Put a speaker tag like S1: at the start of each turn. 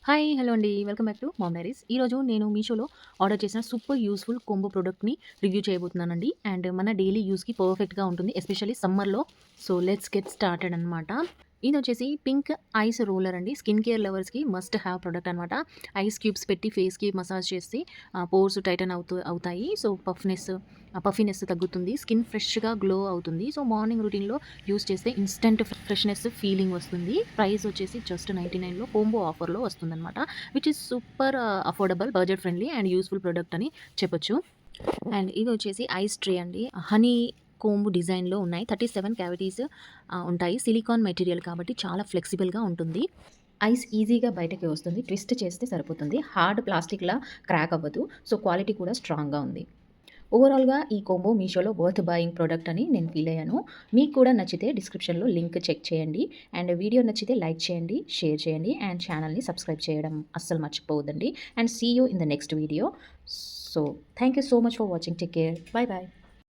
S1: Hi! Hello అండి. Welcome back to mom diaries. ఈరోజు నేను మీషోలో ఆర్డర్ చేసిన సూపర్ యూజ్‌ఫుల్ కోంబో ప్రొడక్ట్‌ని రివ్యూ చేయబోతున్నానండి. అండ్ మన డైలీ యూజ్‌కి పర్ఫెక్ట్‌గా ఉంటుంది. ఎస్పెషల్లీ సమ్మర్‌లో. సో, లెట్స్ గెట్ స్టార్టెడ్ అనమాట. ఇదొచ్చేసి పింక్ ఐస్ రోలర్ అండి. స్కిన్ కేర్ లవర్స్‌కి మస్ట్ హావ్ ప్రొడక్ట్ అనమాట. ఐస్ క్యూబ్స్ పెట్టి ఫేస్‌కి మసాజ్ చేసి పోర్స్ టైటన్ అవుతాయి. సో, పఫీనెస్ తగ్గుతుంది. స్కిన్ ఫ్రెష్‌గా గ్లో అవుతుంది. సో, మార్నింగ్ రొటీన్‌లో యూజ్ చేస్తే ఇన్‌స్టంట్ ఫ్రెష్‌నెస్ ఫీలింగ్ వస్తుంది. ప్రైస్ వచ్చేసి జస్ట్ 99లో కోంబో ఆఫర్‌లో వస్తుందనమాట. Which is super affordable, budget friendly and useful product అని చెప్పొచ్చు. అండ్ ఇది వచ్చేసి ఐస్ ట్రే అండి. హనీ కోంబ్ డిజైన్‌లో ఉన్నాయి. 37 క్యావిటీస్ ఉంటాయి. సిలికాన్ మెటీరియల్ కాబట్టి చాలా ఫ్లెక్సిబుల్‌గా ఉంటుంది. ఐస్ ఈజీగా బయటకి వస్తుంది. ట్విస్ట్ చేస్తే సరిపోతుంది. హార్డ్ ప్లాస్టిక్‌లా క్రాక్ అవ్వదు. సో, క్వాలిటీ కూడా స్ట్రాంగ్‌గా ఉంది. ఓవరాల్‌గా ఈ కోంబో మీషోలో వర్త్ బయింగ్ ప్రొడక్ట్ అని నేను ఫీల్ అయ్యాను. మీకు కూడా నచ్చితే డిస్క్రిప్షన్‌లో లింక్ చెక్ చేయండి. అండ్ వీడియో నచ్చితే లైక్ చేయండి, షేర్ చేయండి అండ్ ఛానల్‌ని సబ్స్క్రైబ్ చేయడం అస్సలు మర్చిపోవద్దండి. And see you in the next video. So, thank you so much for watching. Take care. Bye by.